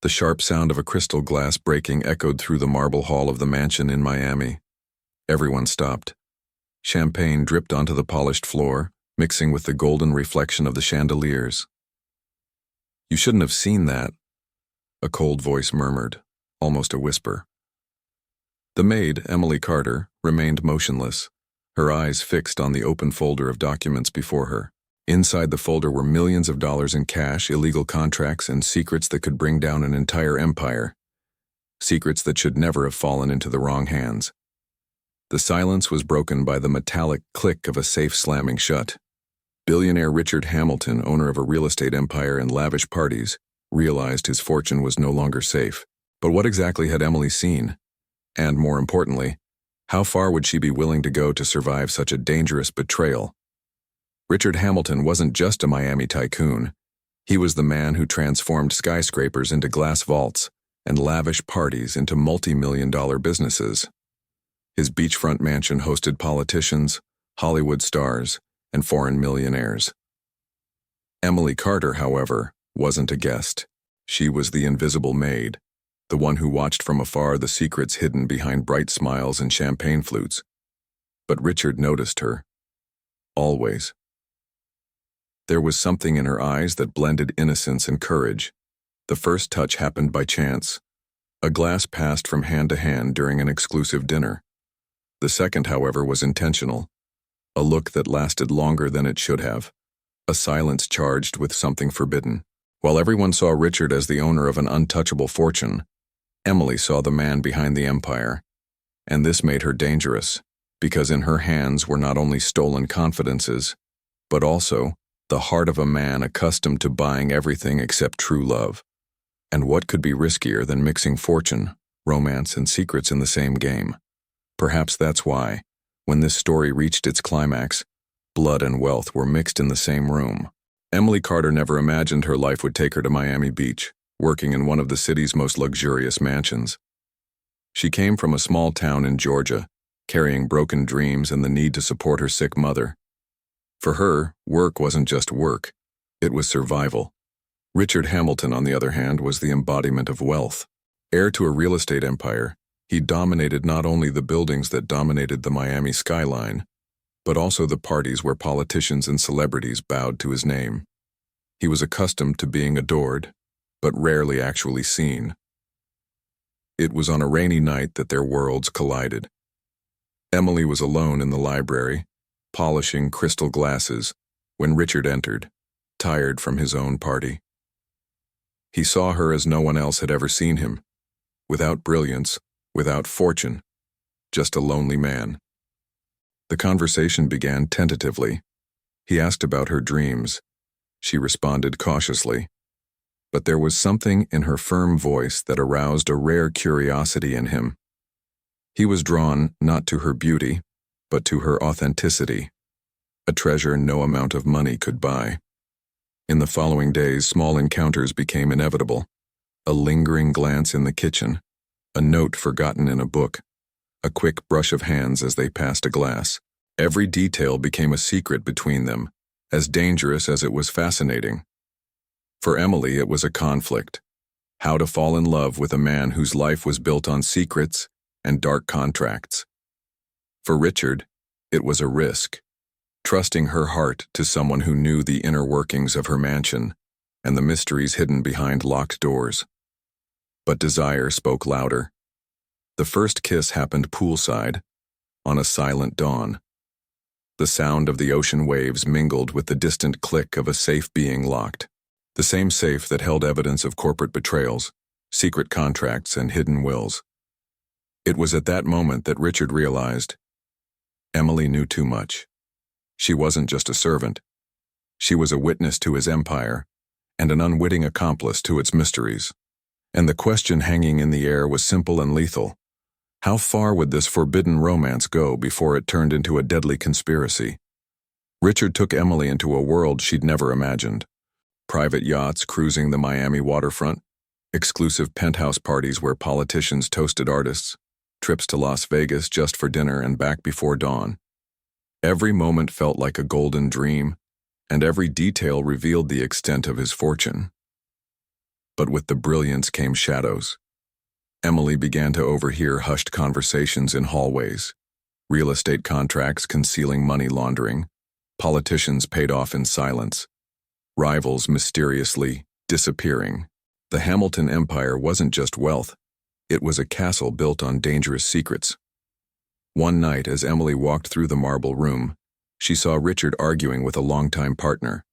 The sharp sound of a crystal glass breaking echoed through the marble hall of the mansion in Miami. Everyone stopped. Champagne dripped onto the polished floor, mixing with the golden reflection of the chandeliers. "You shouldn't have seen that," a cold voice murmured, almost a whisper. The maid, Emily Carter, remained motionless, her eyes fixed on the open folder of documents before her. Inside the folder were millions of dollars in cash, illegal contracts, and secrets that could bring down an entire empire. Secrets that should never have fallen into the wrong hands. The silence was broken by the metallic click of a safe slamming shut. Billionaire Richard Hamilton, owner of a real estate empire and lavish parties, realized his fortune was no longer safe. But what exactly had Emily seen? And more importantly, how far would she be willing to go to survive such a dangerous betrayal? Richard Hamilton wasn't just a Miami tycoon. He was the man who transformed skyscrapers into glass vaults and lavish parties into multi-million-dollar businesses. His beachfront mansion hosted politicians, Hollywood stars, and foreign millionaires. Emily Carter, however, wasn't a guest. She was the invisible maid, the one who watched from afar the secrets hidden behind bright smiles and champagne flutes. But Richard noticed her. Always. There was something in her eyes that blended innocence and courage. The first touch happened by chance. A glass passed from hand to hand during an exclusive dinner. The second, however, was intentional. A look that lasted longer than it should have. A silence charged with something forbidden. While everyone saw Richard as the owner of an untouchable fortune, Emily saw the man behind the empire. And this made her dangerous, because in her hands were not only stolen confidences, but also the heart of a man accustomed to buying everything except true love. And what could be riskier than mixing fortune, romance, and secrets in the same game? Perhaps that's why, when this story reached its climax, blood and wealth were mixed in the same room. Emily Carter never imagined her life would take her to Miami Beach, working in one of the city's most luxurious mansions. She came from a small town in Georgia, carrying broken dreams and the need to support her sick mother. For her, work wasn't just work, it was survival. Richard Hamilton, on the other hand, was the embodiment of wealth. Heir to a real estate empire, he dominated not only the buildings that dominated the Miami skyline, but also the parties where politicians and celebrities bowed to his name. He was accustomed to being adored, but rarely actually seen. It was on a rainy night that their worlds collided. Emily was alone in the library, polishing crystal glasses, when Richard entered, tired from his own party. He saw her as no one else had ever seen him, without brilliance, without fortune, just a lonely man. The conversation began tentatively. He asked about her dreams. She responded cautiously. But there was something in her firm voice that aroused a rare curiosity in him. He was drawn not to her beauty, but to her authenticity, a treasure no amount of money could buy. In the following days, small encounters became inevitable. A lingering glance in the kitchen, a note forgotten in a book, a quick brush of hands as they passed a glass. Every detail became a secret between them, as dangerous as it was fascinating. For Emily, it was a conflict. How to fall in love with a man whose life was built on secrets and dark contracts. For Richard, it was a risk, trusting her heart to someone who knew the inner workings of her mansion and the mysteries hidden behind locked doors. But desire spoke louder. The first kiss happened poolside, on a silent dawn. The sound of the ocean waves mingled with the distant click of a safe being locked. The same safe that held evidence of corporate betrayals, secret contracts, and hidden wills. It was at that moment that Richard realized Emily knew too much. She wasn't just a servant. She was a witness to his empire, and an unwitting accomplice to its mysteries. And the question hanging in the air was simple and lethal. How far would this forbidden romance go before it turned into a deadly conspiracy? Richard took Emily into a world she'd never imagined. Private yachts cruising the Miami waterfront, exclusive penthouse parties where politicians toasted artists, trips to Las Vegas just for dinner and back before dawn. Every moment felt like a golden dream, and every detail revealed the extent of his fortune. But with the brilliance came shadows. Emily began to overhear hushed conversations in hallways, real estate contracts concealing money laundering, politicians paid off in silence, rivals mysteriously disappearing. The Hamilton Empire wasn't just wealth, it was a castle built on dangerous secrets. One night, as Emily walked through the marble room, she saw Richard arguing with a longtime partner.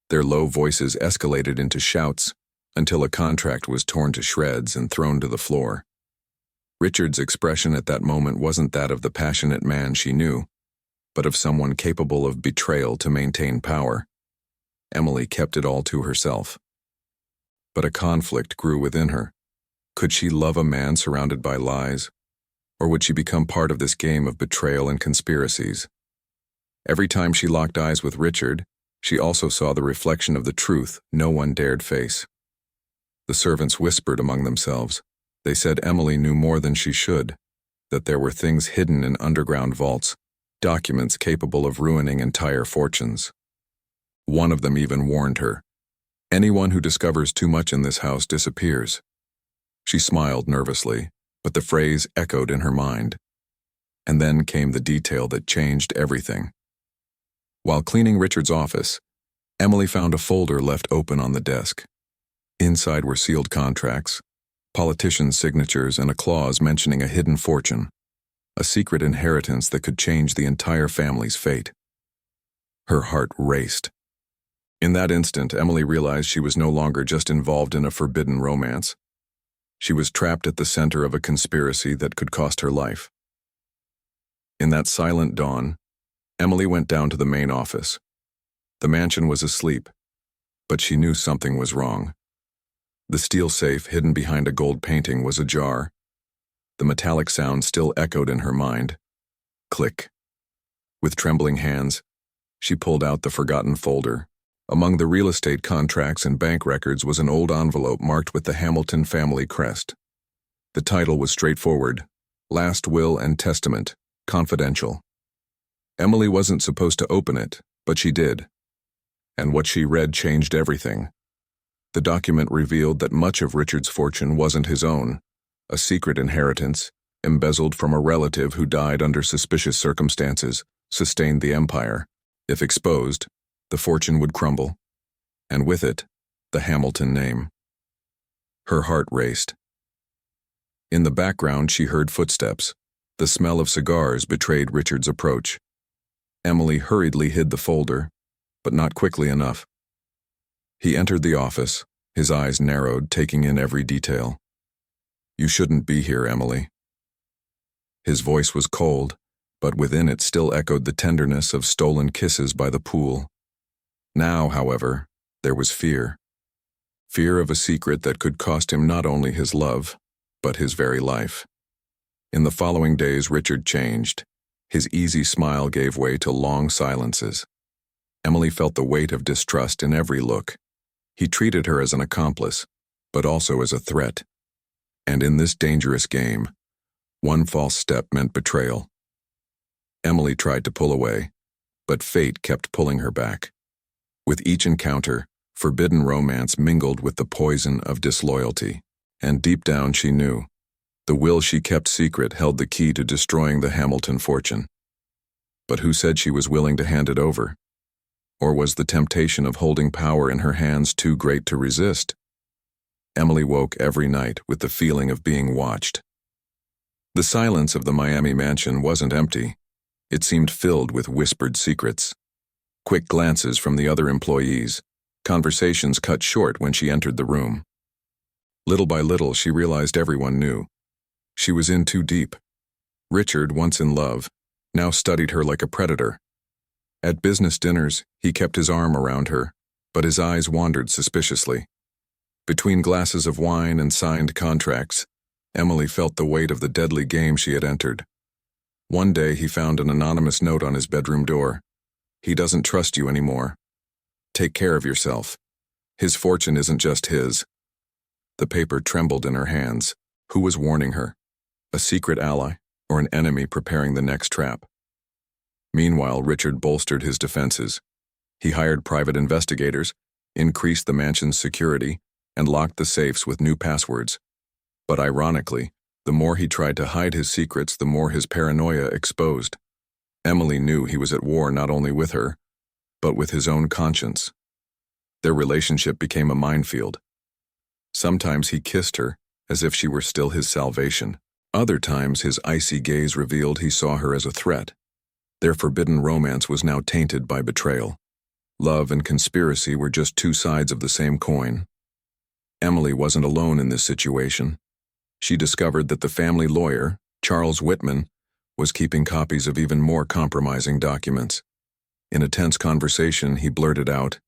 Their low voices escalated into shouts until a contract was torn to shreds and thrown to the floor. Richard's expression at that moment wasn't that of the passionate man she knew, but of someone capable of betrayal to maintain power. Emily kept it all to herself. But a conflict grew within her. Could she love a man surrounded by lies? Or would she become part of this game of betrayal and conspiracies? Every time she locked eyes with Richard, she also saw the reflection of the truth no one dared face. The servants whispered among themselves. They said Emily knew more than she should, that there were things hidden in underground vaults, documents capable of ruining entire fortunes. One of them even warned her, "Anyone who discovers too much in this house disappears." She smiled nervously, but the phrase echoed in her mind. And then came the detail that changed everything. While cleaning Richard's office, Emily found a folder left open on the desk. Inside were sealed contracts, politicians' signatures, and a clause mentioning a hidden fortune, a secret inheritance that could change the entire family's fate. Her heart raced. In that instant, Emily realized she was no longer just involved in a forbidden romance. She was trapped at the center of a conspiracy that could cost her life. In that silent dawn, Emily went down to the main office. The mansion was asleep, but she knew something was wrong. The steel safe hidden behind a gold painting was ajar. The metallic sound still echoed in her mind. Click. With trembling hands, she pulled out the forgotten folder. Among the real estate contracts and bank records was an old envelope marked with the Hamilton family crest. The title was straightforward: Last Will and Testament, Confidential. Emily wasn't supposed to open it, but she did. And what she read changed everything. The document revealed that much of Richard's fortune wasn't his own, a secret inheritance, embezzled from a relative who died under suspicious circumstances, sustained the empire. If exposed, the fortune would crumble, and with it, the Hamilton name. Her heart raced. In the background, she heard footsteps. The smell of cigars betrayed Richard's approach. Emily hurriedly hid the folder, but not quickly enough. He entered the office, his eyes narrowed, taking in every detail. "You shouldn't be here, Emily." His voice was cold, but within it still echoed the tenderness of stolen kisses by the pool. Now, however, there was fear. Fear of a secret that could cost him not only his love, but his very life. In the following days, Richard changed. His easy smile gave way to long silences. Emily felt the weight of distrust in every look. He treated her as an accomplice, but also as a threat. And in this dangerous game, one false step meant betrayal. Emily tried to pull away, but fate kept pulling her back. With each encounter, forbidden romance mingled with the poison of disloyalty, and deep down she knew, the will she kept secret held the key to destroying the Hamilton fortune. But who said she was willing to hand it over? Or was the temptation of holding power in her hands too great to resist? Emily woke every night with the feeling of being watched. The silence of the Miami mansion wasn't empty. It seemed filled with whispered secrets. Quick glances from the other employees, conversations cut short when she entered the room. Little by little, she realized everyone knew. She was in too deep. Richard, once in love, now studied her like a predator. At business dinners, he kept his arm around her, but his eyes wandered suspiciously. Between glasses of wine and signed contracts, Emily felt the weight of the deadly game she had entered. One day he found an anonymous note on his bedroom door. "He doesn't trust you anymore. Take care of yourself. His fortune isn't just his." The paper trembled in her hands. Who was warning her? A secret ally, or an enemy preparing the next trap? Meanwhile, Richard bolstered his defenses. He hired private investigators, increased the mansion's security, and locked the safes with new passwords. But ironically, the more he tried to hide his secrets, the more his paranoia exposed. Emily knew he was at war not only with her, but with his own conscience. Their relationship became a minefield. Sometimes he kissed her, as if she were still his salvation. Other times his icy gaze revealed he saw her as a threat. Their forbidden romance was now tainted by betrayal. Love and conspiracy were just two sides of the same coin. Emily wasn't alone in this situation. She discovered that the family lawyer, Charles Whitman, was keeping copies of even more compromising documents. In a tense conversation, he blurted out,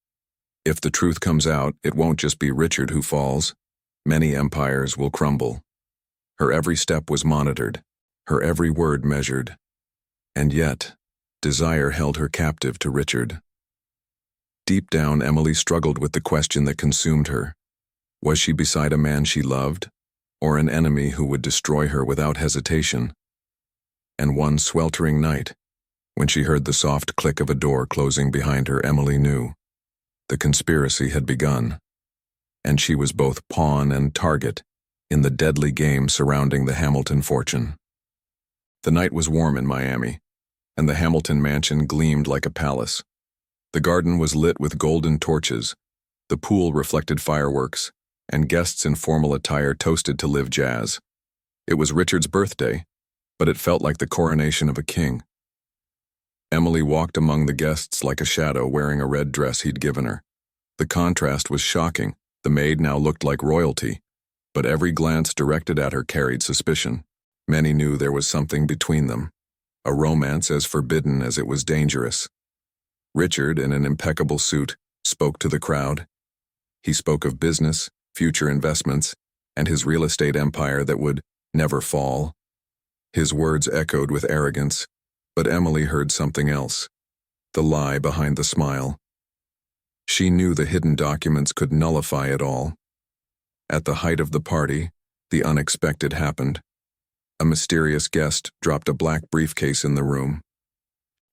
"If the truth comes out, it won't just be Richard who falls. Many empires will crumble." Her every step was monitored, her every word measured. And yet, desire held her captive to Richard. Deep down, Emily struggled with the question that consumed her. Was she beside a man she loved, or an enemy who would destroy her without hesitation? And one sweltering night, when she heard the soft click of a door closing behind her, Emily knew the conspiracy had begun, and she was both pawn and target in the deadly game surrounding the Hamilton fortune. The night was warm in Miami, and the Hamilton mansion gleamed like a palace. The garden was lit with golden torches, the pool reflected fireworks, and guests in formal attire toasted to live jazz. It was Richard's birthday, but it felt like the coronation of a king. Emily walked among the guests like a shadow, wearing a red dress he'd given her. The contrast was shocking. The maid now looked like royalty, but every glance directed at her carried suspicion. Many knew there was something between them, a romance as forbidden as it was dangerous. Richard, in an impeccable suit, spoke to the crowd. He spoke of business, future investments, and his real estate empire that would never fall. His words echoed with arrogance, but Emily heard something else, the lie behind the smile. She knew the hidden documents could nullify it all. At the height of the party, the unexpected happened. A mysterious guest dropped a black briefcase in the room.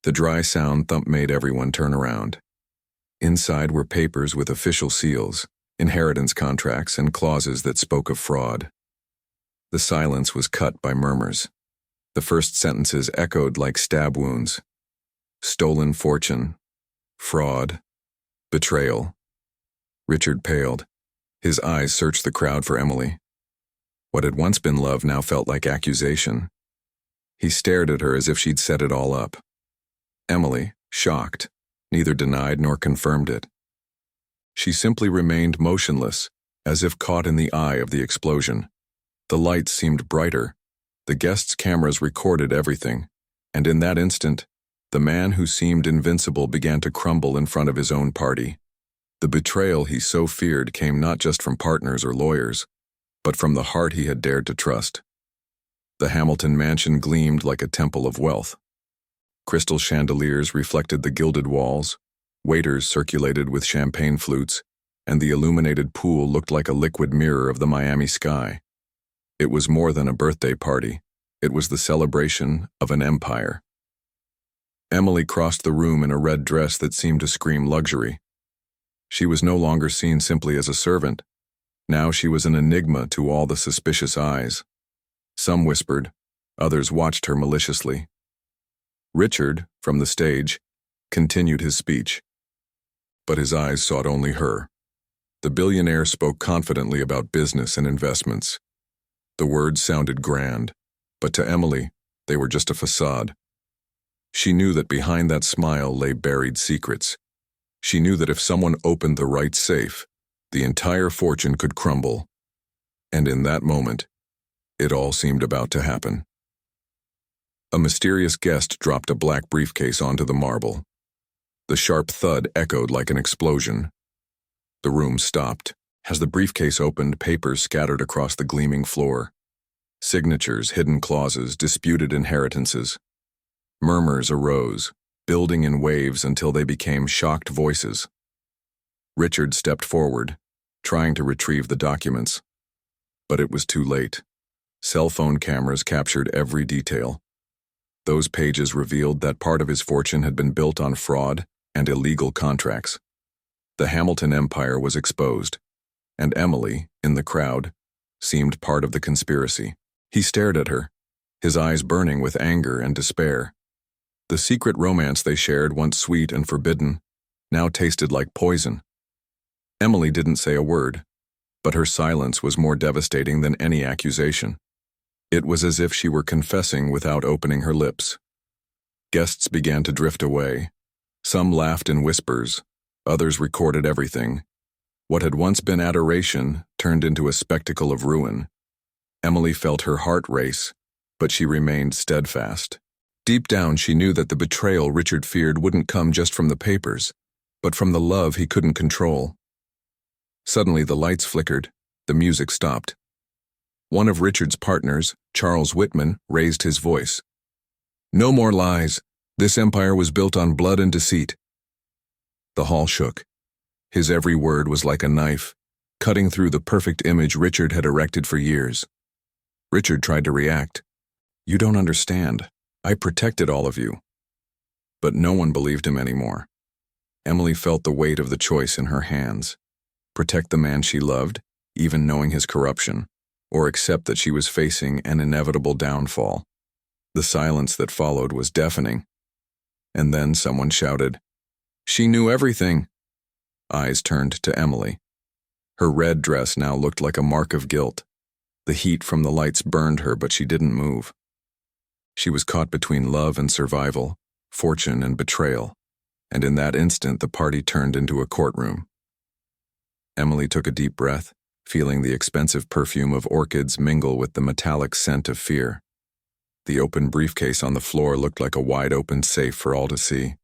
The dry sound thump made everyone turn around. Inside were papers with official seals, inheritance contracts, and clauses that spoke of fraud. The silence was cut by murmurs. The first sentences echoed like stab wounds. Stolen fortune, fraud, betrayal. Richard paled. His eyes searched the crowd for Emily. What had once been love now felt like accusation. He stared at her as if she'd set it all up. Emily, shocked, neither denied nor confirmed it. She simply remained motionless, as if caught in the eye of the explosion. The lights seemed brighter. The guests' cameras recorded everything, and in that instant, the man who seemed invincible began to crumble in front of his own party. The betrayal he so feared came not just from partners or lawyers, but from the heart he had dared to trust. The Hamilton mansion gleamed like a temple of wealth. Crystal chandeliers reflected the gilded walls, waiters circulated with champagne flutes, and the illuminated pool looked like a liquid mirror of the Miami sky. It was more than a birthday party. It was the celebration of an empire. Emily crossed the room in a red dress that seemed to scream luxury. She was no longer seen simply as a servant. Now she was an enigma to all the suspicious eyes. Some whispered, others watched her maliciously. Richard, from the stage, continued his speech. But his eyes sought only her. The billionaire spoke confidently about business and investments. The words sounded grand, but to Emily, they were just a facade. She knew that behind that smile lay buried secrets. She knew that if someone opened the right safe, the entire fortune could crumble. And in that moment, it all seemed about to happen. A mysterious guest dropped a black briefcase onto the marble. The sharp thud echoed like an explosion. The room stopped. As the briefcase opened, papers scattered across the gleaming floor. Signatures, hidden clauses, disputed inheritances. Murmurs arose, building in waves until they became shocked voices. Richard stepped forward, trying to retrieve the documents. But it was too late. Cell phone cameras captured every detail. Those pages revealed that part of his fortune had been built on fraud and illegal contracts. The Hamilton empire was exposed. and Emily, in the crowd, seemed part of the conspiracy. He stared at her, his eyes burning with anger and despair. The secret romance they shared, once sweet and forbidden, now tasted like poison. Emily didn't say a word, but her silence was more devastating than any accusation. It was as if she were confessing without opening her lips. Guests began to drift away. Some laughed in whispers, others recorded everything. What had once been adoration turned into a spectacle of ruin. Emily felt her heart race, but she remained steadfast. Deep down, she knew that the betrayal Richard feared wouldn't come just from the papers, but from the love he couldn't control. Suddenly, the lights flickered, the music stopped. One of Richard's partners, Charles Whitman, raised his voice. "No more lies. This empire was built on blood and deceit." The hall shook. His every word was like a knife, cutting through the perfect image Richard had erected for years. Richard tried to react. "You don't understand. I protected all of you." But no one believed him anymore. Emily felt the weight of the choice in her hands. Protect the man she loved, even knowing his corruption, or accept that she was facing an inevitable downfall. The silence that followed was deafening. And then someone shouted, "She knew everything!" Eyes turned to Emily. Her red dress now looked like a mark of guilt. The heat from the lights burned her, but she didn't move. She was caught between love and survival, fortune and betrayal, and in that instant the party turned into a courtroom. Emily took a deep breath, feeling the expensive perfume of orchids mingle with the metallic scent of fear. The open briefcase on the floor looked like a wide-open safe for all to see.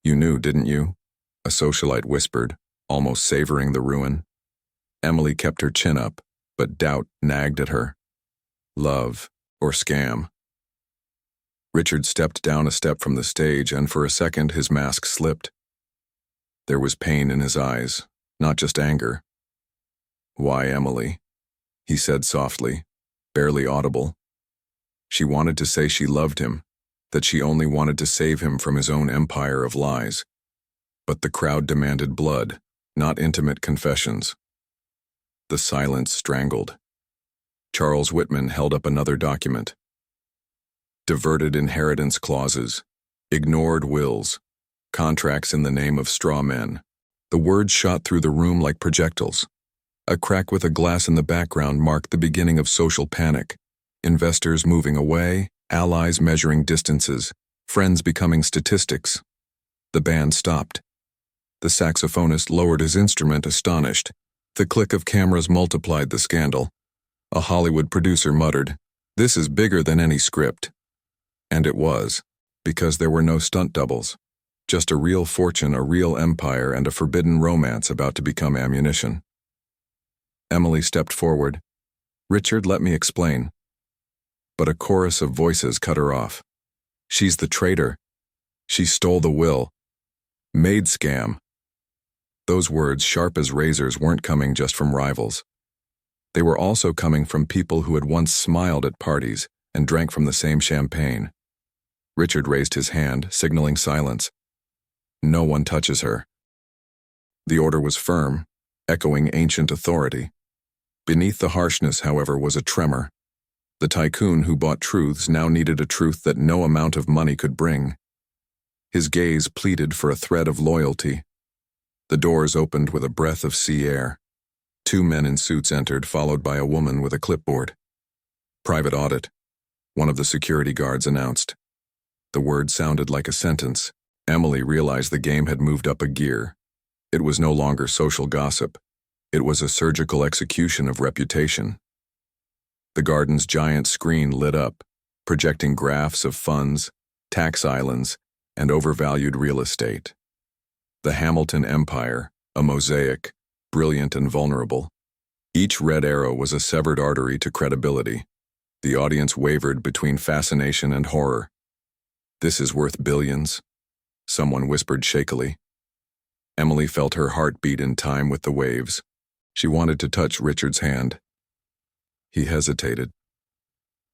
"You knew, didn't you?" a socialite whispered, almost savoring the ruin. Emily kept her chin up, but doubt nagged at her. Love or scam? Richard stepped down a step from the stage, and for a second his mask slipped. There was pain in his eyes, not just anger. "Why, Emily?" he said softly, barely audible. She wanted to say she loved him, that she only wanted to save him from his own empire of lies. But the crowd demanded blood, not intimate confessions. The silence strangled. Charles Whitman held up another document. Diverted inheritance clauses, ignored wills, contracts in the name of straw men. The words shot through the room like projectiles. A crack with a glass in the background marked the beginning of social panic. Investors moving away, allies measuring distances, friends becoming statistics. The band stopped. The saxophonist lowered his instrument, astonished. The click of cameras multiplied the scandal. A Hollywood producer muttered, "This is bigger than any script." And it was, because there were no stunt doubles. Just a real fortune, a real empire, and a forbidden romance about to become ammunition. Emily stepped forward. "Richard, let me explain." But a chorus of voices cut her off. "She's the traitor. She stole the will. Maid scam." Those words, sharp as razors, weren't coming just from rivals. They were also coming from people who had once smiled at parties and drank from the same champagne. Richard raised his hand, signaling silence. "No one touches her." The order was firm, echoing ancient authority. Beneath the harshness, however, was a tremor. The tycoon who bought truths now needed a truth that no amount of money could bring. His gaze pleaded for a thread of loyalty. The doors opened with a breath of sea air. 2 men in suits entered, followed by a woman with a clipboard. "Private audit," one of the security guards announced. The word sounded like a sentence. Emily realized the game had moved up a gear. It was no longer social gossip. It was a surgical execution of reputation. The garden's giant screen lit up, projecting graphs of funds, tax islands, and overvalued real estate. The Hamilton Empire, a mosaic, brilliant and vulnerable. Each red arrow was a severed artery to credibility. The audience wavered between fascination and horror. "This is worth billions," someone whispered shakily. Emily felt her heart beat in time with the waves. She wanted to touch Richard's hand. He hesitated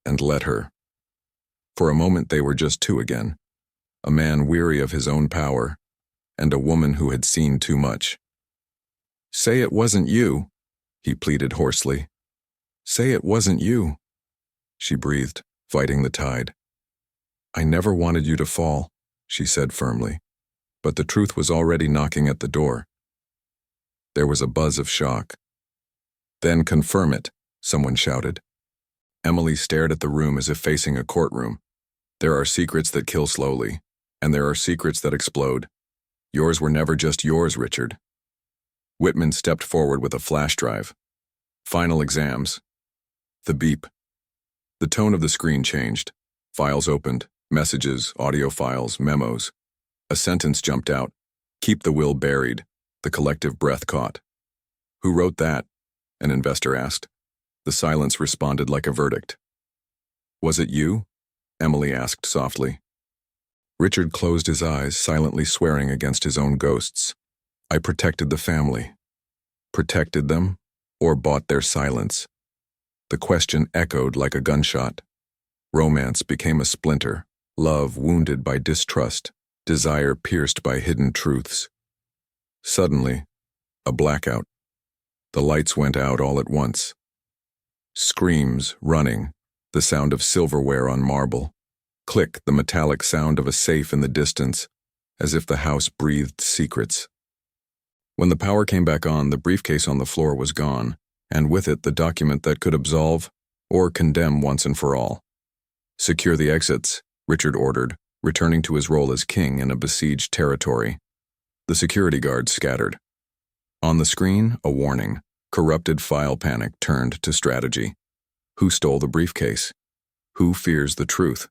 and let her. For a moment they were just two again, a man weary of his own power, and a woman who had seen too much. "Say it wasn't you," he pleaded hoarsely. Say it wasn't you. She breathed, fighting the tide. I never wanted you to fall, she said firmly, but the truth was already knocking at the door. There was a buzz of shock. Then confirm it, someone shouted. Emily stared at the room as if facing a courtroom. There are secrets that kill slowly, and there are secrets that explode. Yours were never just yours, Richard. Whitman stepped forward with a flash drive. Final exams. The beep. The tone of the screen changed. Files opened, messages, audio files, memos. A sentence jumped out. Keep the will buried. The collective breath caught. Who wrote that? An investor asked. The silence responded like a verdict. Was it you? Emily asked softly. Richard closed his eyes, silently swearing against his own ghosts. I protected the family. Protected them, or bought their silence? The question echoed like a gunshot. Romance became a splinter, love wounded by distrust, desire pierced by hidden truths. Suddenly, a blackout. The lights went out all at once. Screams, running, the sound of silverware on marble. Click, the metallic sound of a safe in the distance, as if the house breathed secrets. When the power came back on, the briefcase on the floor was gone, and with it the document that could absolve or condemn once and for all. Secure the exits, Richard ordered, returning to his role as king in a besieged territory. The security guards scattered. On the screen, a warning. Corrupted file panic turned to strategy. Who stole the briefcase? Who fears the truth?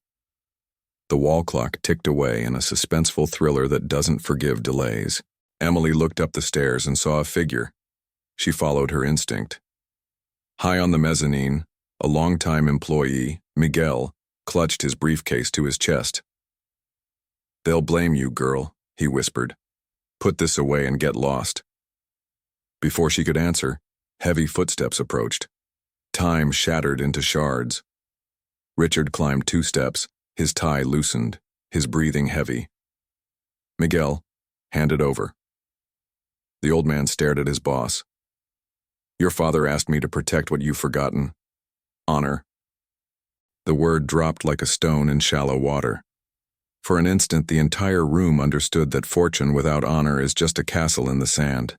The wall clock ticked away in a suspenseful thriller that doesn't forgive delays. Emily looked up the stairs and saw a figure. She followed her instinct. High on the mezzanine, a longtime employee, Miguel, clutched his briefcase to his chest. They'll blame you, girl, he whispered. Put this away and get lost. Before she could answer, heavy footsteps approached. Time shattered into shards. Richard climbed 2 steps, his tie loosened, his breathing heavy. Miguel, hand it over. The old man stared at his boss. Your father asked me to protect what you've forgotten. Honor. The word dropped like a stone in shallow water. For an instant, the entire room understood that fortune without honor is just a castle in the sand.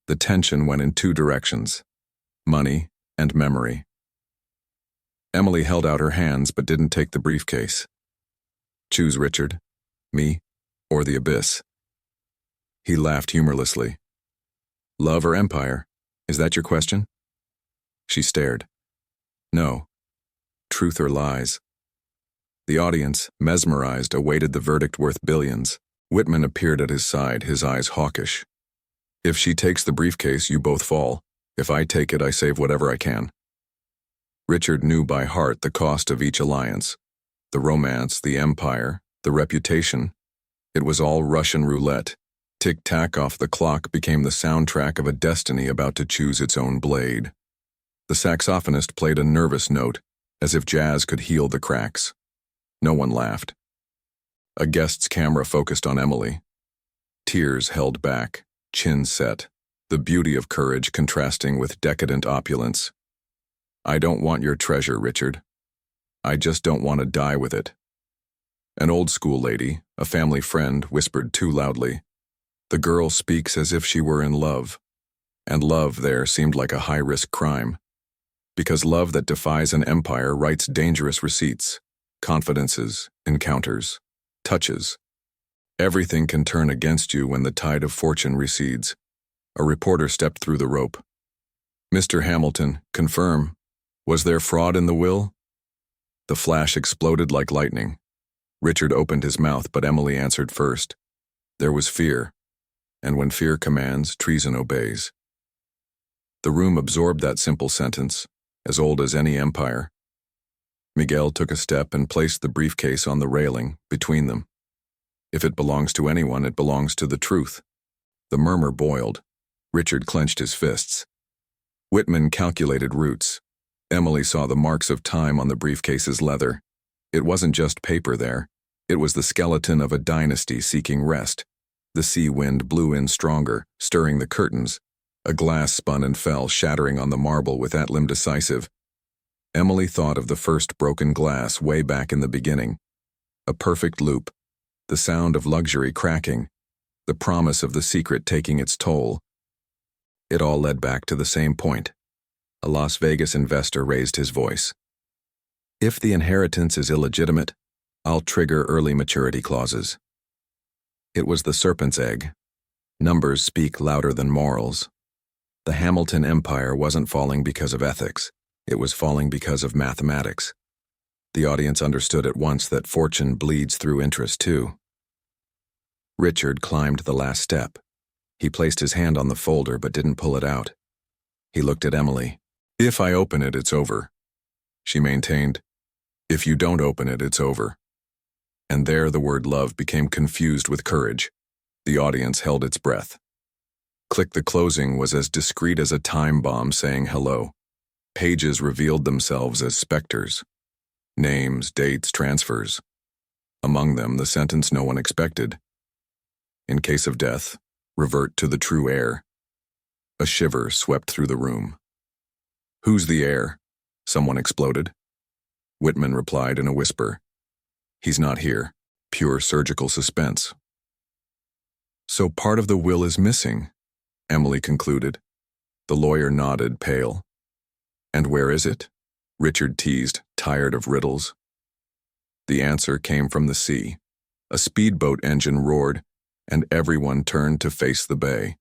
The tension went in 2 directions: money and memory. Emily held out her hands but didn't take the briefcase. Choose, Richard. Me or the abyss. He laughed humorlessly. Love or empire? Is that your question? She stared. No. Truth or lies? The audience, mesmerized, awaited the verdict worth billions. Whitman appeared at his side, his eyes hawkish. If she takes the briefcase, you both fall. If I take it, I save whatever I can. Richard knew by heart the cost of each alliance. The romance, the empire, the reputation. It was all Russian roulette. Tick-tack off the clock became the soundtrack of a destiny about to choose its own blade. The saxophonist played a nervous note, as if jazz could heal the cracks. No one laughed. A guest's camera focused on Emily. Tears held back, chin set, the beauty of courage contrasting with decadent opulence. I don't want your treasure, Richard. I just don't want to die with it. An old-school lady, a family friend, whispered too loudly. The girl speaks as if she were in love, and love there seemed like a high-risk crime. Because love that defies an empire writes dangerous receipts, confidences, encounters, touches. Everything can turn against you when the tide of fortune recedes. A reporter stepped through the rope. Mr. Hamilton, confirm. Was there fraud in the will? The flash exploded like lightning. Richard opened his mouth, but Emily answered first. There was fear, and when fear commands, treason obeys. The room absorbed that simple sentence, as old as any empire. Miguel took a step and placed the briefcase on the railing between them. If it belongs to anyone, it belongs to the truth. The murmur boiled. Richard clenched his fists. Whitman calculated routes. Emily saw the marks of time on the briefcase's leather. It wasn't just paper there. It was the skeleton of a dynasty seeking rest. The sea wind blew in stronger, stirring the curtains, A glass spun and fell, shattering on the marble with that limb decisive. Emily thought of the first broken glass way back in the beginning. A perfect loop, the sound of luxury cracking, the promise of the secret taking its toll. It all led back to the same point. A Las Vegas investor raised his voice. If the inheritance is illegitimate, I'll trigger early maturity clauses. It was the serpent's egg. Numbers speak louder than morals. The Hamilton empire wasn't falling because of ethics. It was falling because of mathematics. The audience understood at once that fortune bleeds through interest too. Richard climbed the last step. He placed his hand on the folder but didn't pull it out. He looked at Emily. If I open it, it's over. She maintained, if you don't open it, it's over. And there the word love became confused with courage. The audience held its breath. Click the closing was as discreet as a time bomb saying hello. Pages revealed themselves as specters. Names, dates, transfers. Among them, the sentence no one expected. In case of death, revert to the true heir. A shiver swept through the room. Who's the heir? Someone exploded. Whitman replied in a whisper. He's not here. Pure surgical suspense. So part of the will is missing, Emily concluded. The lawyer nodded, pale. And where is it? Richard teased, tired of riddles. The answer came from the sea. A speedboat engine roared, and everyone turned to face the bay.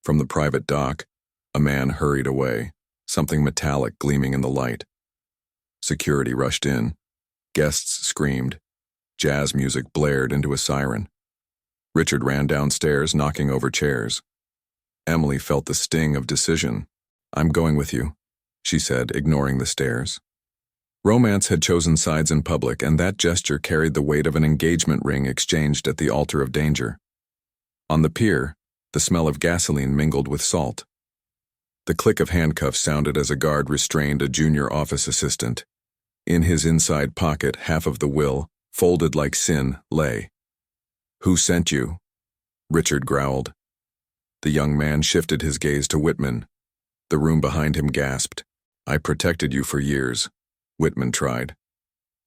From the private dock, a man hurried away, something metallic gleaming in the light. Security rushed in. Guests screamed. Jazz music blared into a siren. Richard ran downstairs, knocking over chairs. Emily felt the sting of decision. I'm going with you, she said, ignoring the stares. Romance had chosen sides in public, and that gesture carried the weight of an engagement ring exchanged at the altar of danger. On the pier, the smell of gasoline mingled with salt. The click of handcuffs sounded as a guard restrained a junior office assistant. In his inside pocket, half of the will, folded like sin, lay. Who sent you? Richard growled. The young man shifted his gaze to Whitman. The room behind him gasped. I protected you for years, Whitman tried.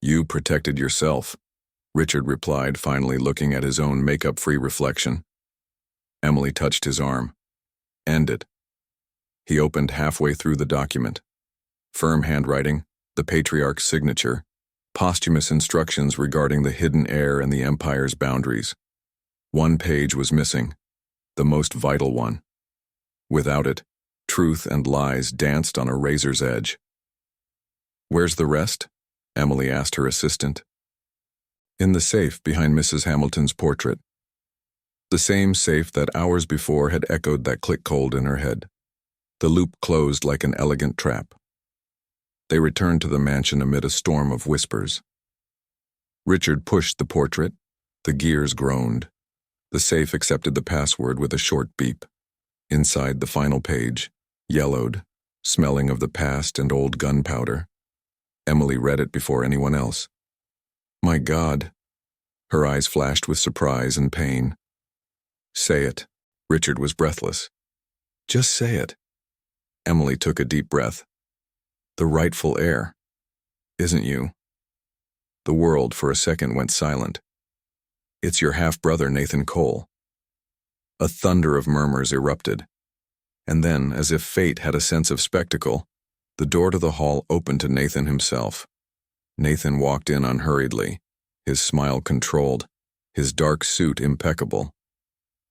You protected yourself, Richard replied, finally looking at his own makeup-free reflection. Emily touched his arm. End it. He opened halfway through the document. Firm handwriting, the patriarch's signature, posthumous instructions regarding the hidden heir and the empire's boundaries. One page was missing, the most vital one. Without it, truth and lies danced on a razor's edge. Where's the rest? Emily asked her assistant. In the safe behind Mrs. Hamilton's portrait. The same safe that hours before had echoed that click cold in her head. The loop closed like an elegant trap. They returned to the mansion amid a storm of whispers. Richard pushed the portrait. The gears groaned. The safe accepted the password with a short beep. Inside the final page, yellowed, smelling of the past and old gunpowder. Emily read it before anyone else. My God. Her eyes flashed with surprise and pain. Say it. Richard was breathless. Just say it. Emily took a deep breath. The rightful heir. Isn't you? The world for a second went silent. It's your half-brother, Nathan Cole. A thunder of murmurs erupted. And then, as if fate had a sense of spectacle, the door to the hall opened to Nathan himself. Nathan walked in unhurriedly, his smile controlled, his dark suit impeccable.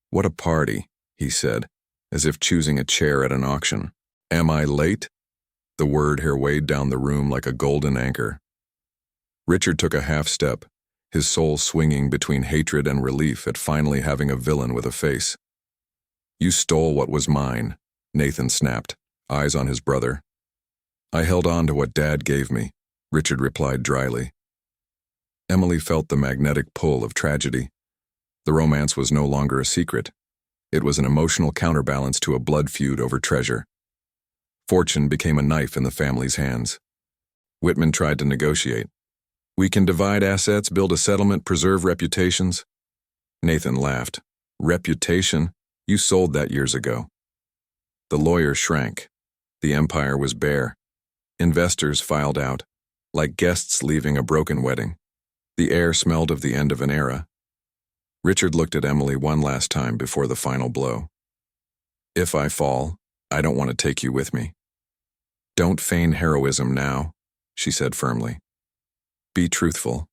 What a party, he said, as if choosing a chair at an auction. Am I late? The word here weighed down the room like a golden anchor. Richard took a half step, his soul swinging between hatred and relief at finally having a villain with a face. You stole what was mine, Nathan snapped, eyes on his brother. I held on to what Dad gave me, Richard replied dryly. Emily felt the magnetic pull of tragedy. The romance was no longer a secret. It was an emotional counterbalance to a blood feud over treasure. Fortune became a knife in the family's hands. Whitman tried to negotiate. We can divide assets, build a settlement, preserve reputations. Nathan laughed. Reputation? You sold that years ago. The lawyer shrank. The empire was bare. Investors filed out, like guests leaving a broken wedding. The air smelled of the end of an era. Richard looked at Emily one last time before the final blow. If I fall, I don't want to take you with me. Don't feign heroism now, she said firmly. Be truthful.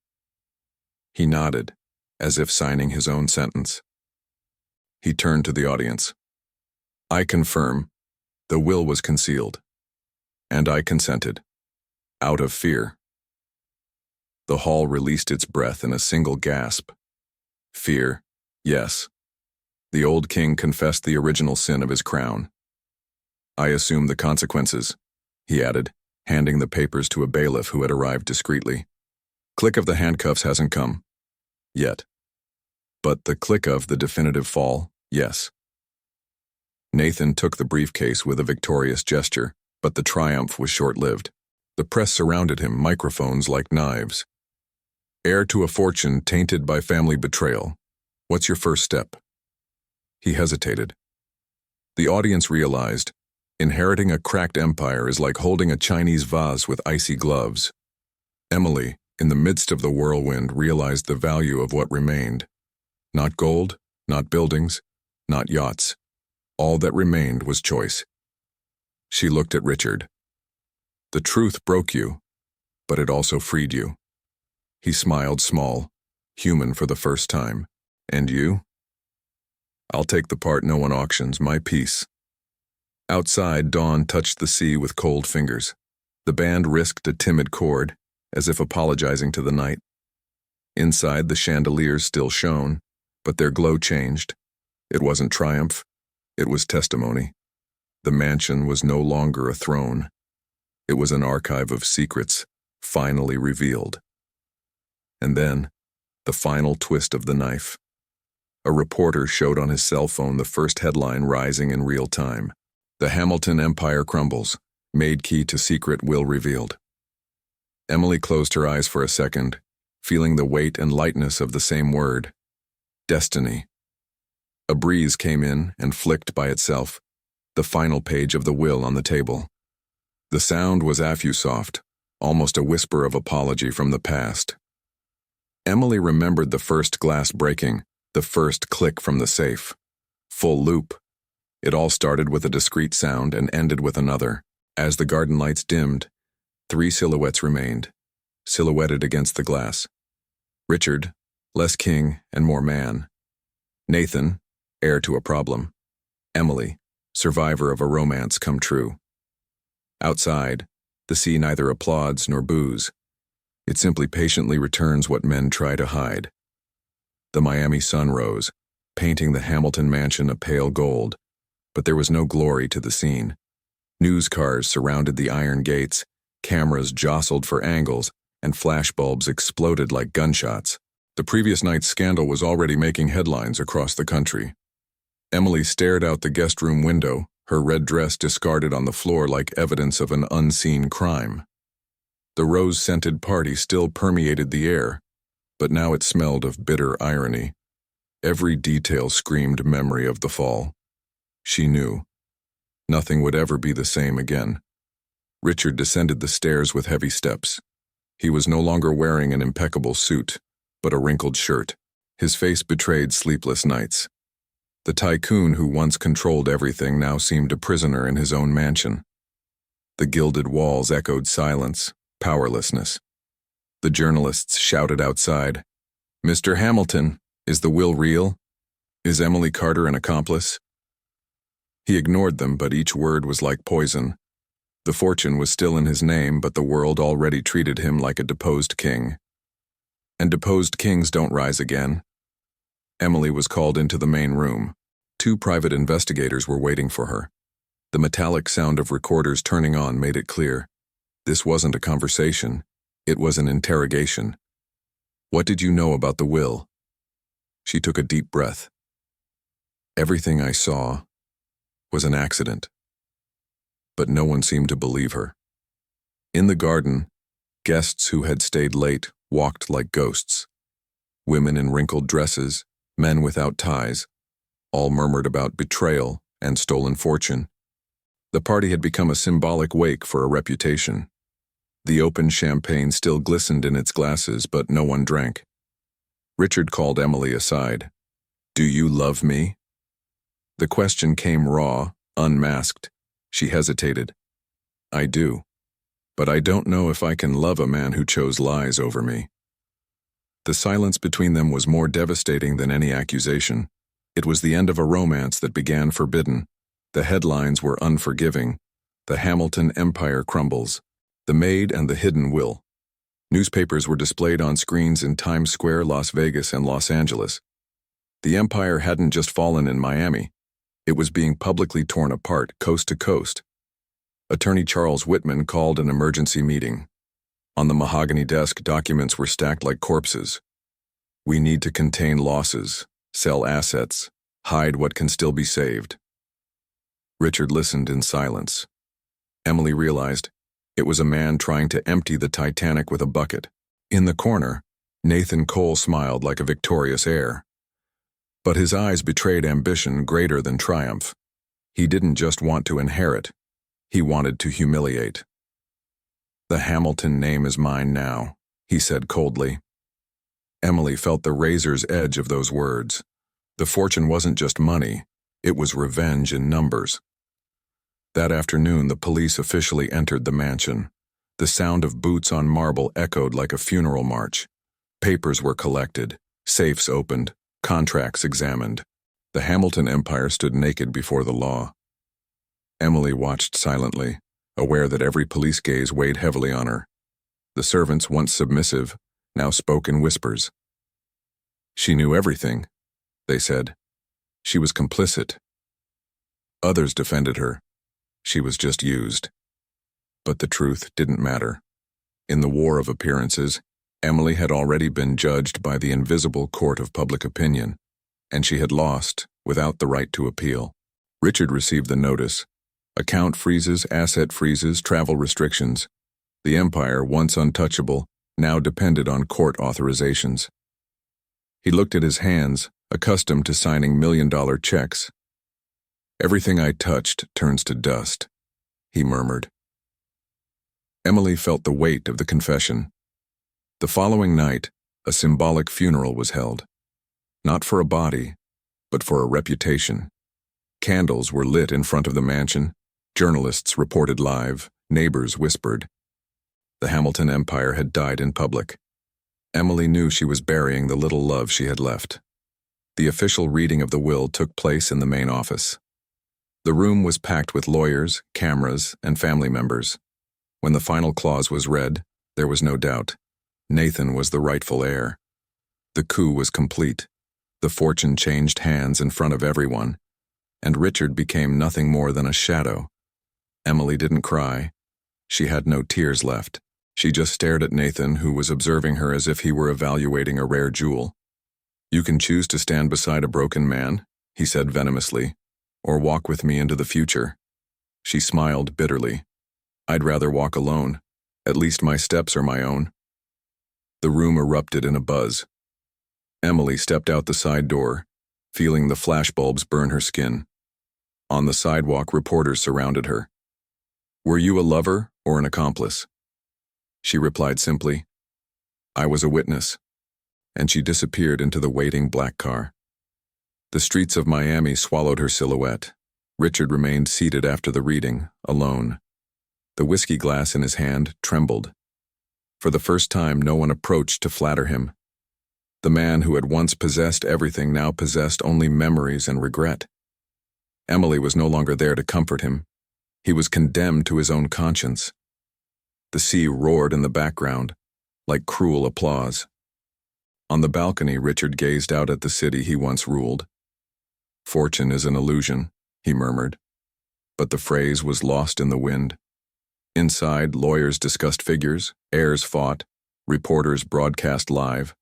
He nodded, as if signing his own sentence. He turned to the audience. I confirm, the will was concealed. And I consented. Out of fear. The hall released its breath in a single gasp. Fear, yes. The old king confessed the original sin of his crown. I assume the consequences, he added, handing the papers to a bailiff who had arrived discreetly. Click of the handcuffs hasn't come. Yet. But the click of the definitive fall, yes. Nathan took the briefcase with a victorious gesture, but the triumph was short-lived. The press surrounded him, microphones like knives. Heir to a fortune tainted by family betrayal. What's your first step? He hesitated. The audience realized, inheriting a cracked empire is like holding a Chinese vase with icy gloves. Emily, in the midst of the whirlwind, realized the value of what remained. Not gold, not buildings, not yachts. All that remained was choice. She looked at Richard. The truth broke you, but it also freed you. He smiled small, human for the first time. And you? I'll take the part no one auctions, my peace. Outside, dawn touched the sea with cold fingers. The band risked a timid chord, as if apologizing to the night. Inside, the chandeliers still shone, but their glow changed. It wasn't triumph, it was testimony. The mansion was no longer a throne. It was an archive of secrets, finally revealed. And then, the final twist of the knife. A reporter showed on his cell phone the first headline rising in real time. The Hamilton Empire crumbles. Maid key to secret will revealed. Emily closed her eyes for a second, feeling the weight and lightness of the same word. Destiny. A breeze came in and flicked by itself. The final page of the will on the table. The sound was Affusoft, almost a whisper of apology from the past. Emily remembered the first glass breaking, the first click from the safe. Full loop. It all started with a discreet sound and ended with another. As the garden lights dimmed, 3 silhouettes remained, silhouetted against the glass. Richard, less king and more man. Nathan, heir to a problem. Emily, survivor of a romance come true. Outside, the sea neither applauds nor boos. It simply patiently returns what men try to hide. The Miami sun rose, painting the Hamilton mansion a pale gold, but there was no glory to the scene. News cars surrounded the iron gates, cameras jostled for angles, and flashbulbs exploded like gunshots. The previous night's scandal was already making headlines across the country. Emily stared out the guest room window, her red dress discarded on the floor like evidence of an unseen crime. The rose-scented party still permeated the air, but now it smelled of bitter irony. Every detail screamed memory of the fall. She knew. Nothing would ever be the same again. Richard descended the stairs with heavy steps. He was no longer wearing an impeccable suit, but a wrinkled shirt. His face betrayed sleepless nights. The tycoon who once controlled everything now seemed a prisoner in his own mansion. The gilded walls echoed silence, powerlessness. The journalists shouted outside, "Mr. Hamilton, is the will real? Is Emily Carter an accomplice?" He ignored them, but each word was like poison. The fortune was still in his name, but the world already treated him like a deposed king. And deposed kings don't rise again. Emily was called into the main room. 2 private investigators were waiting for her. The metallic sound of recorders turning on made it clear. This wasn't a conversation. It was an interrogation. What did you know about the will? She took a deep breath. Everything I saw was an accident. But no one seemed to believe her. In the garden, guests who had stayed late walked like ghosts. Women in wrinkled dresses, men without ties, all murmured about betrayal and stolen fortune. The party had become a symbolic wake for a reputation. The open champagne still glistened in its glasses, but no one drank. Richard called Emily aside. "Do you love me?" The question came raw, unmasked. She hesitated. "I do. But I don't know if I can love a man who chose lies over me." The silence between them was more devastating than any accusation. It was the end of a romance that began forbidden. The headlines were unforgiving. The Hamilton Empire crumbles. The Maid and the Hidden Will. Newspapers were displayed on screens in Times Square, Las Vegas, and Los Angeles. The empire hadn't just fallen in Miami. It was being publicly torn apart, coast to coast. Attorney Charles Whitman called an emergency meeting. On the mahogany desk, documents were stacked like corpses. "We need to contain losses, sell assets, hide what can still be saved." Richard listened in silence. Emily realized it was a man trying to empty the Titanic with a bucket. In the corner, Nathan Cole smiled like a victorious heir. But his eyes betrayed ambition greater than triumph. He didn't just want to inherit. He wanted to humiliate. "The Hamilton name is mine now," he said coldly. Emily felt the razor's edge of those words. The fortune wasn't just money, it was revenge in numbers. That afternoon, the police officially entered the mansion. The sound of boots on marble echoed like a funeral march. Papers were collected, safes opened, contracts examined. The Hamilton Empire stood naked before the law. Emily watched silently, aware that every police gaze weighed heavily on her. The servants, once submissive, now spoke in whispers. "She knew everything," they said. "She was complicit." Others defended her. She was just used. But the truth didn't matter. In the war of appearances, Emily had already been judged by the invisible court of public opinion, and she had lost without the right to appeal. Richard received the notice. Account freezes, asset freezes, travel restrictions. The empire, once untouchable, now depended on court authorizations. He looked at his hands, accustomed to signing million-dollar checks. "Everything I touched turns to dust," he murmured. Emily felt the weight of the confession. The following night, a symbolic funeral was held. Not for a body, but for a reputation. Candles were lit in front of the mansion. Journalists reported live. Neighbors whispered. The Hamilton Empire had died in public. Emily knew she was burying the little love she had left. The official reading of the will took place in the main office. The room was packed with lawyers, cameras, and family members. When the final clause was read, there was no doubt. Nathan was the rightful heir. The coup was complete. The fortune changed hands in front of everyone, and Richard became nothing more than a shadow. Emily didn't cry. She had no tears left. She just stared at Nathan, who was observing her as if he were evaluating a rare jewel. "You can choose to stand beside a broken man," he said venomously, "or walk with me into the future." She smiled bitterly. "I'd rather walk alone. At least my steps are my own." The room erupted in a buzz. Emily stepped out the side door, feeling the flashbulbs burn her skin. On the sidewalk, reporters surrounded her. "Were you a lover or an accomplice?" She replied simply, "I was a witness," and she disappeared into the waiting black car. The streets of Miami swallowed her silhouette. Richard remained seated after the reading, alone. The whiskey glass in his hand trembled. For the first time, no one approached to flatter him. The man who had once possessed everything now possessed only memories and regret. Emily was no longer there to comfort him. He was condemned to his own conscience. The sea roared in the background, like cruel applause. On the balcony, Richard gazed out at the city he once ruled. "Fortune is an illusion," he murmured. But the phrase was lost in the wind. Inside, lawyers discussed figures, heirs fought, reporters broadcast live.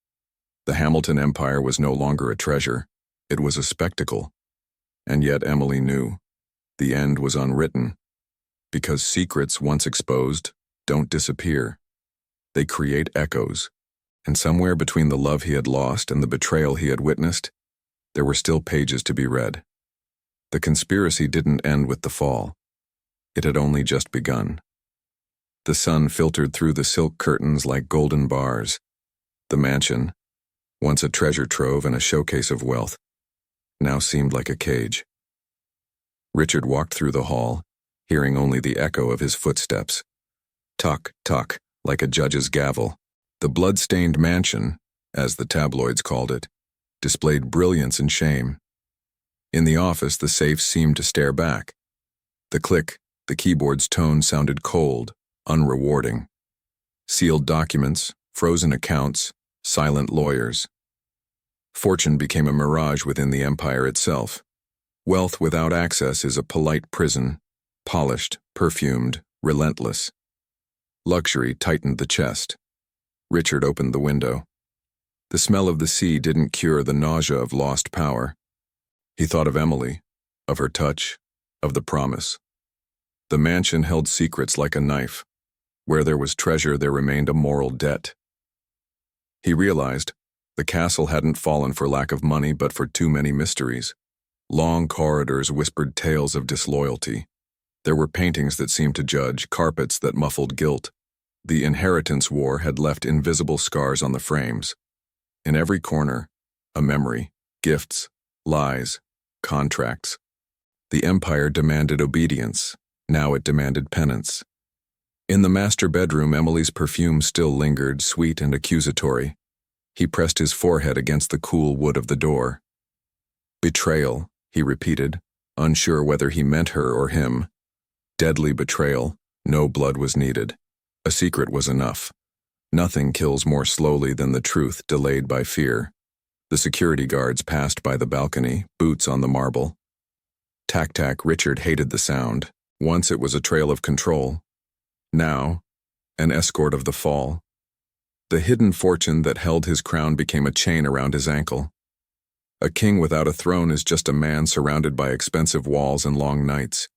The Hamilton Empire was no longer a treasure. It was a spectacle. And yet Emily knew. The end was unwritten. Because secrets, once exposed, don't disappear. They create echoes. And somewhere between the love he had lost and the betrayal he had witnessed, there were still pages to be read. The conspiracy didn't end with the fall. It had only just begun. The sun filtered through the silk curtains like golden bars. The mansion, once a treasure trove and a showcase of wealth, now seemed like a cage. Richard walked through the hall, hearing only the echo of his footsteps. Tuck, tuck, like a judge's gavel. The blood-stained mansion, as the tabloids called it, displayed brilliance and shame. In the office, the safe seemed to stare back. The click, the keyboard's tone sounded cold, unrewarding. Sealed documents, frozen accounts, silent lawyers. Fortune became a mirage within the empire itself. Wealth without access is a polite prison, polished, perfumed, relentless. Luxury tightened the chest. Richard opened the window. The smell of the sea didn't cure the nausea of lost power. He thought of Emily, of her touch, of the promise. The mansion held secrets like a knife. Where there was treasure, there remained a moral debt. He realized the castle hadn't fallen for lack of money, but for too many mysteries. Long corridors whispered tales of disloyalty. There were paintings that seemed to judge, carpets that muffled guilt. The inheritance war had left invisible scars on the frames. In every corner, a memory, gifts, lies, contracts. The empire demanded obedience. Now it demanded penance. In the master bedroom, Emily's perfume still lingered, sweet and accusatory. He pressed his forehead against the cool wood of the door. Betrayal, he repeated, unsure whether he meant her or him. Deadly betrayal. No blood was needed. A secret was enough. Nothing kills more slowly than the truth delayed by fear. The security guards passed by the balcony, boots on the marble. Tack-tack. Richard hated the sound. Once it was a trail of control. Now, an escort of the fall. The hidden fortune that held his crown became a chain around his ankle. A king without a throne is just a man surrounded by expensive walls and long nights.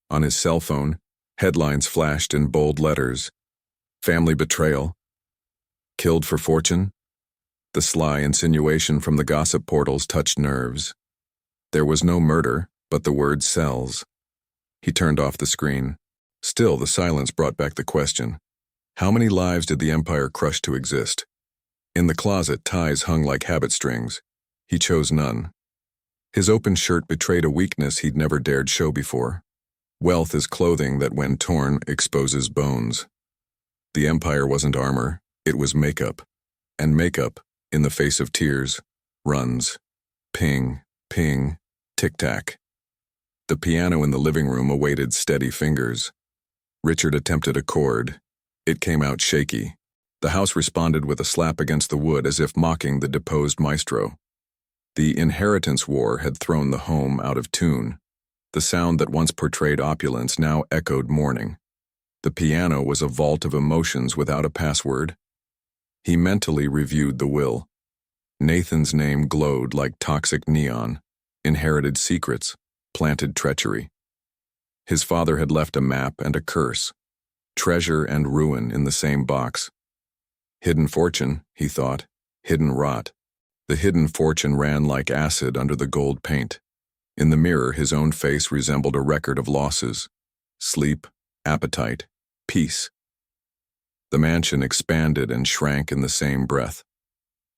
On his cell phone, headlines flashed in bold letters. Family betrayal. Killed for fortune? The sly insinuation from the gossip portals touched nerves. There was no murder, but the word sells. He turned off the screen. Still, the silence brought back the question. How many lives did the empire crush to exist? In the closet, ties hung like habit strings. He chose none. His open shirt betrayed a weakness he'd never dared show before. Wealth is clothing that, when torn, exposes bones. The empire wasn't armor, it was makeup. And makeup, in the face of tears, runs. Ping, ping, tic-tac. The piano in the living room awaited steady fingers. Richard attempted a chord. It came out shaky. The house responded with a slap against the wood as if mocking the deposed maestro. The inheritance war had thrown the home out of tune. The sound that once portrayed opulence now echoed mourning. The piano was a vault of emotions without a password. He mentally reviewed the will. Nathan's name glowed like toxic neon. Inherited secrets. Planted treachery. His father had left a map and a curse. Treasure and ruin in the same box. Hidden fortune, he thought. Hidden rot. The hidden fortune ran like acid under the gold paint. In the mirror, his own face resembled a record of losses. Sleep, appetite, peace. The mansion expanded and shrank in the same breath.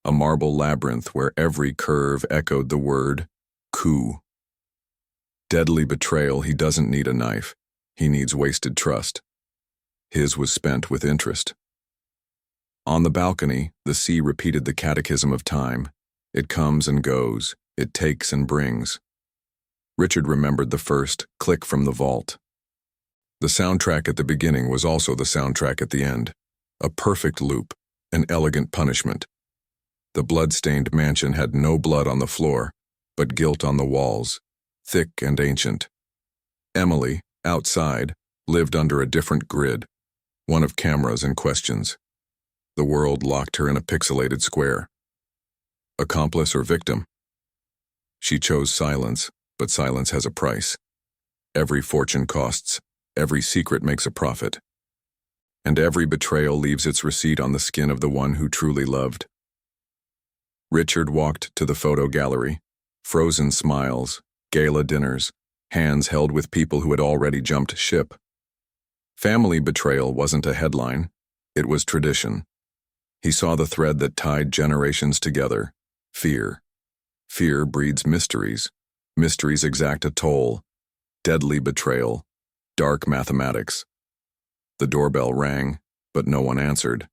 A marble labyrinth where every curve echoed the word, coup. Deadly betrayal. He doesn't need a knife. He needs wasted trust. His was spent with interest. On the balcony, the sea repeated the catechism of time. It comes and goes. It takes and brings. Richard remembered the first click from the vault. The soundtrack at the beginning was also the soundtrack at the end. A perfect loop, an elegant punishment. The blood-stained mansion had no blood on the floor, but guilt on the walls. Thick and ancient. Emily, outside, lived under a different grid, one of cameras and questions. The world locked her in a pixelated square. Accomplice or victim? She chose silence, but silence has a price. Every fortune costs, every secret makes a profit. And every betrayal leaves its receipt on the skin of the one who truly loved. Richard walked to the photo gallery. Frozen smiles, gala dinners, hands held with people who had already jumped ship. Family betrayal wasn't a headline, it was tradition. He saw the thread that tied generations together: fear. Fear breeds mysteries. Mysteries exact a toll. Deadly betrayal. Dark mathematics. The doorbell rang, but no one answered.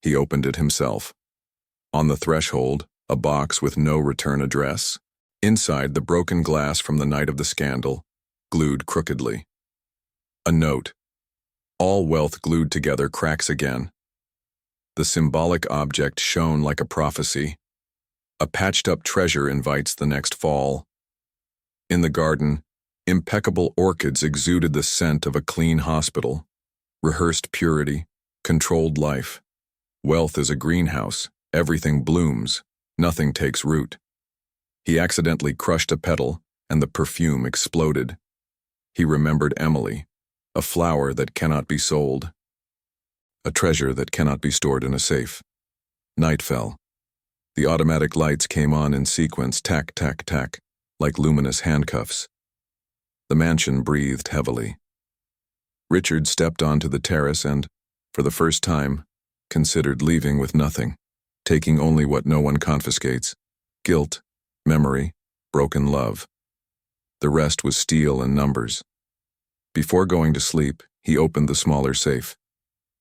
He opened it himself. On the threshold, a box with no return address. Inside, the broken glass from the night of the scandal, glued crookedly. A note. All wealth glued together cracks again. The symbolic object shone like a prophecy. A patched-up treasure invites the next fall. In the garden, impeccable orchids exuded the scent of a clean hospital. Rehearsed purity, controlled life. Wealth is a greenhouse. Everything blooms. Nothing takes root. He accidentally crushed a petal, and the perfume exploded. He remembered Emily, a flower that cannot be sold. A treasure that cannot be stored in a safe. Night fell. The automatic lights came on in sequence, tack, tack, tack, like luminous handcuffs. The mansion breathed heavily. Richard stepped onto the terrace and, for the first time, considered leaving with nothing, taking only what no one confiscates: guilt, memory, broken love. The rest was steel and numbers. Before going to sleep, he opened the smaller safe.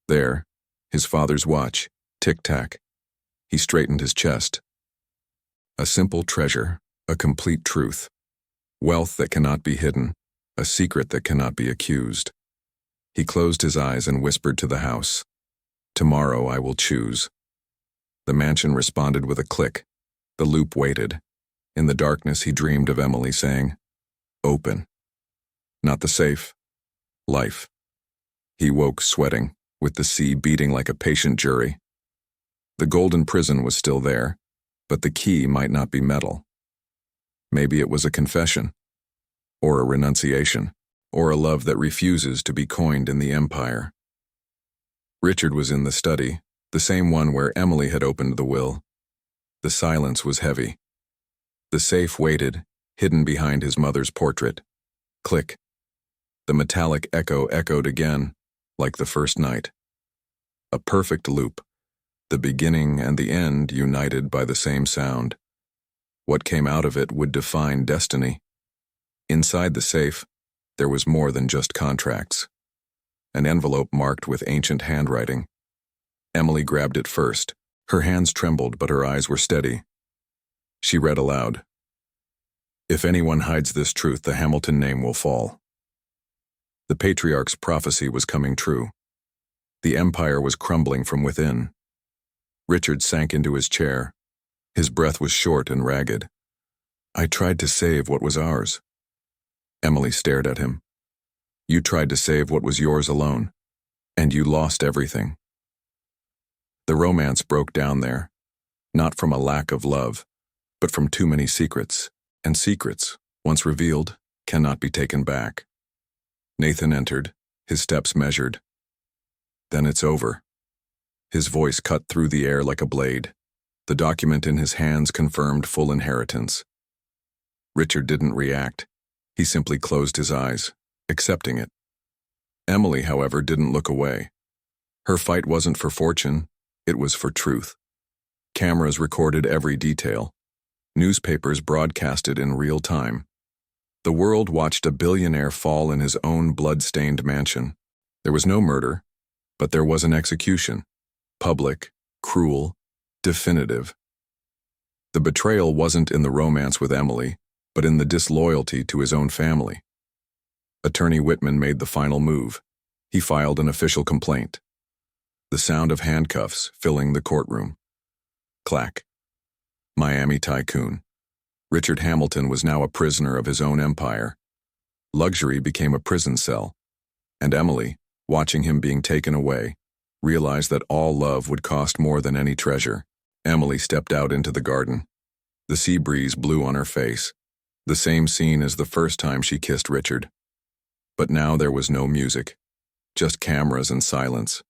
There, his father's watch, tick-tack. He straightened his chest. A simple treasure, a complete truth. Wealth that cannot be hidden, a secret that cannot be accused. He closed his eyes and whispered to the house, "Tomorrow I will choose." The mansion responded with a click. The loop waited. In the darkness he dreamed of Emily saying, "Open." Not the safe. Life. He woke sweating, with the sea beating like a patient jury. The golden prison was still there, but the key might not be metal. Maybe it was a confession, or a renunciation, or a love that refuses to be coined in the empire. Richard was in the study, the same one where Emily had opened the will. The silence was heavy. The safe waited, hidden behind his mother's portrait. Click. The metallic echo echoed again, like the first night. A perfect loop, the beginning and the end united by the same sound. What came out of it would define destiny. Inside the safe, there was more than just contracts. An envelope marked with ancient handwriting. Emily grabbed it first. Her hands trembled, but her eyes were steady. She read aloud, "If anyone hides this truth, the Hamilton name will fall." The patriarch's prophecy was coming true. The empire was crumbling from within. Richard sank into his chair. His breath was short and ragged. "I tried to save what was ours." Emily stared at him. "You tried to save what was yours alone, and you lost everything." The romance broke down there, not from a lack of love, but from too many secrets, and secrets, once revealed, cannot be taken back. Nathan entered, his steps measured. "Then it's over." His voice cut through the air like a blade. The document in his hands confirmed full inheritance. Richard didn't react. He simply closed his eyes, accepting it. Emily, however, didn't look away. Her fight wasn't for fortune, it was for truth. Cameras recorded every detail. Newspapers broadcasted in real time. The world watched a billionaire fall in his own blood-stained mansion. There was no murder, but there was an execution. Public, cruel, definitive. The betrayal wasn't in the romance with Emily, but in the disloyalty to his own family. Attorney Whitman made the final move. He filed an official complaint. The sound of handcuffs filling the courtroom. Clack. Miami tycoon. Richard Hamilton was now a prisoner of his own empire. Luxury became a prison cell. And Emily, watching him being taken away, realized that all love would cost more than any treasure. Emily stepped out into the garden. The sea breeze blew on her face. The same scene as the first time she kissed Richard. But now there was no music, just cameras and silence.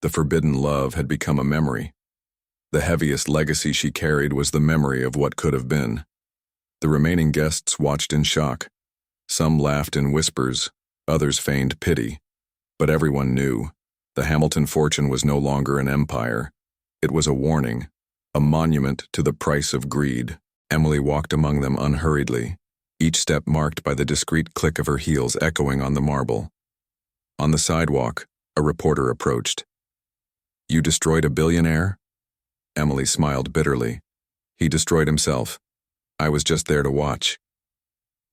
The forbidden love had become a memory. The heaviest legacy she carried was the memory of what could have been. The remaining guests watched in shock. Some laughed in whispers, others feigned pity, but everyone knew the Hamilton fortune was no longer an empire. It was a warning, a monument to the price of greed. Emily walked among them unhurriedly, each step marked by the discreet click of her heels echoing on the marble. On the sidewalk, a reporter approached. "You destroyed a billionaire?" Emily smiled bitterly. "He destroyed himself. I was just there to watch."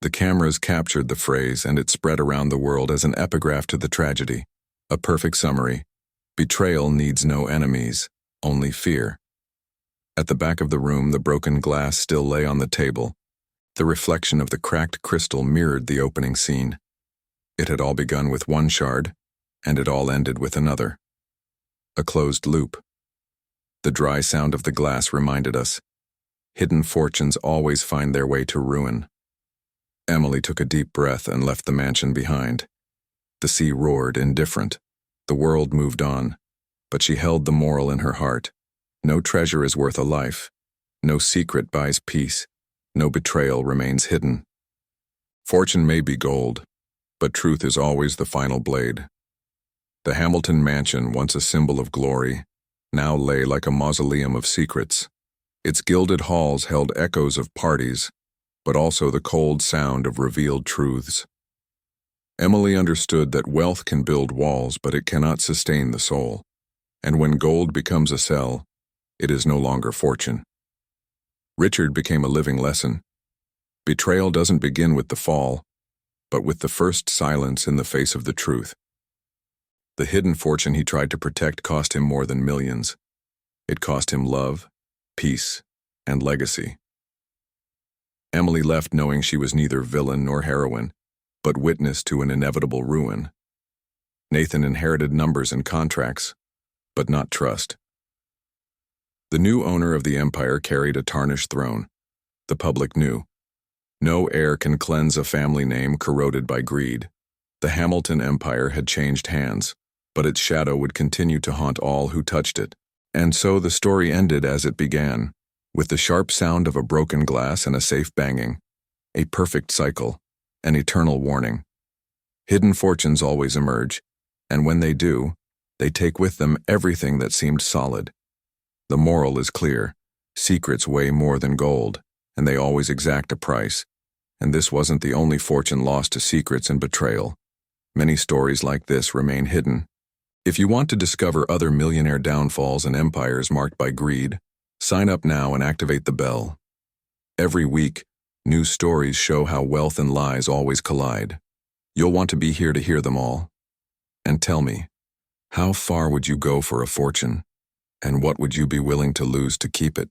The cameras captured the phrase, and it spread around the world as an epigraph to the tragedy. A perfect summary. Betrayal needs no enemies, only fear. At the back of the room, the broken glass still lay on the table. The reflection of the cracked crystal mirrored the opening scene. It had all begun with one shard, and it all ended with another. A closed loop. The dry sound of the glass reminded us. Hidden fortunes always find their way to ruin. Emily took a deep breath and left the mansion behind. The sea roared, indifferent. The world moved on, but she held the moral in her heart. No treasure is worth a life. No secret buys peace. No betrayal remains hidden. Fortune may be gold, but truth is always the final blade. The Hamilton mansion, once a symbol of glory, now lay like a mausoleum of secrets. Its gilded halls held echoes of parties, but also the cold sound of revealed truths. Emily understood that wealth can build walls, but it cannot sustain the soul. And when gold becomes a cell, it is no longer fortune. Richard became a living lesson. Betrayal doesn't begin with the fall, but with the first silence in the face of the truth. The hidden fortune he tried to protect cost him more than millions. It cost him love, peace, and legacy. Emily left knowing she was neither villain nor heroine, but witness to an inevitable ruin. Nathan inherited numbers and contracts, but not trust. The new owner of the empire carried a tarnished throne. The public knew. No heir can cleanse a family name corroded by greed. The Hamilton empire had changed hands, but its shadow would continue to haunt all who touched it. And so the story ended as it began, with the sharp sound of a broken glass and a safe banging. A perfect cycle, an eternal warning. Hidden fortunes always emerge, and when they do, they take with them everything that seemed solid. The moral is clear. Secrets weigh more than gold, and they always exact a price. And this wasn't the only fortune lost to secrets and betrayal. Many stories like this remain hidden. If you want to discover other millionaire downfalls and empires marked by greed, sign up now and activate the bell. Every week, new stories show how wealth and lies always collide. You'll want to be here to hear them all. And tell me, how far would you go for a fortune? And what would you be willing to lose to keep it?